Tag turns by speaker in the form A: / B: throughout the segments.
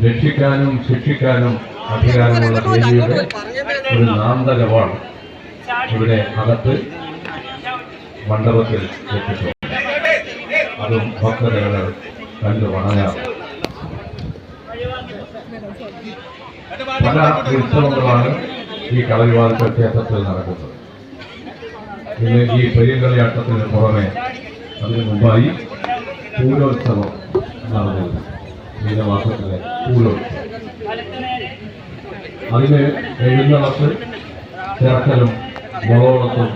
A: രക്ഷിക്കാനും ശിക്ഷിക്കാനും അധികാരമുള്ള ദേവിയുടെ ഒരു നാന്തകവാണ് ഇവിടെ അകത്ത് മണ്ഡപത്തിൽ എത്തിച്ചു. അതും ഭക്തജനങ്ങൾ കണ്ടു വണങ്ങാം. പല ഉത്സവങ്ങളാണ് ഈ കളരിവാതിൽക്കൽ ക്ഷേത്രത്തിൽ നടക്കുന്നത്. ഇന്ന് ഈ പെരിയകളിയാട്ടത്തിന് പുറമെ അതിനു മുമ്പായി പൂരോത്സവം നടന്നിരുന്നു. മീനമാസത്തിലെ പൂരോത്സവം, അതിന് എഴുന്നള്ളത്ത് ചിറക്കലും മുളവളത്തും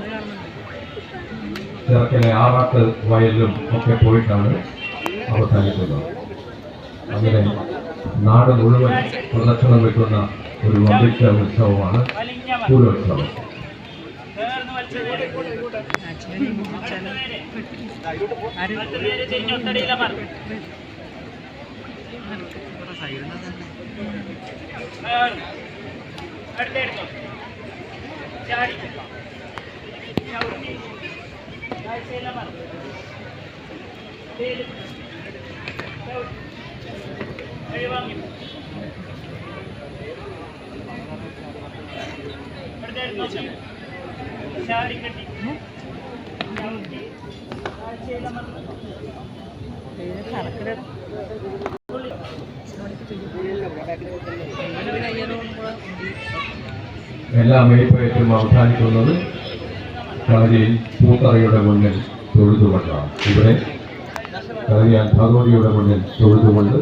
A: ചിറക്കലെ ആറാട്ട് വയലിലും ഒക്കെ പോയിട്ടാണ് അവസാനിക്കുന്നത്. അങ്ങനെ നാട് മുഴുവൻ പ്രദക്ഷിണം വെക്കുന്ന ഒരു വമ്പിച്ച ഉത്സവമാണ് പൂരോത്സവം. എല്ലാ മേൽപ്പയറ്റും അവസാനിക്കുന്നത് കളരിയിൽ പൂത്തറയുടെ മുന്നിൽ തൊഴുതുകൊണ്ടാണ്. ഇവിടെ കളരിയാൽ ഭഗവതിയുടെ മുന്നിൽ തൊഴുതുകൊണ്ട്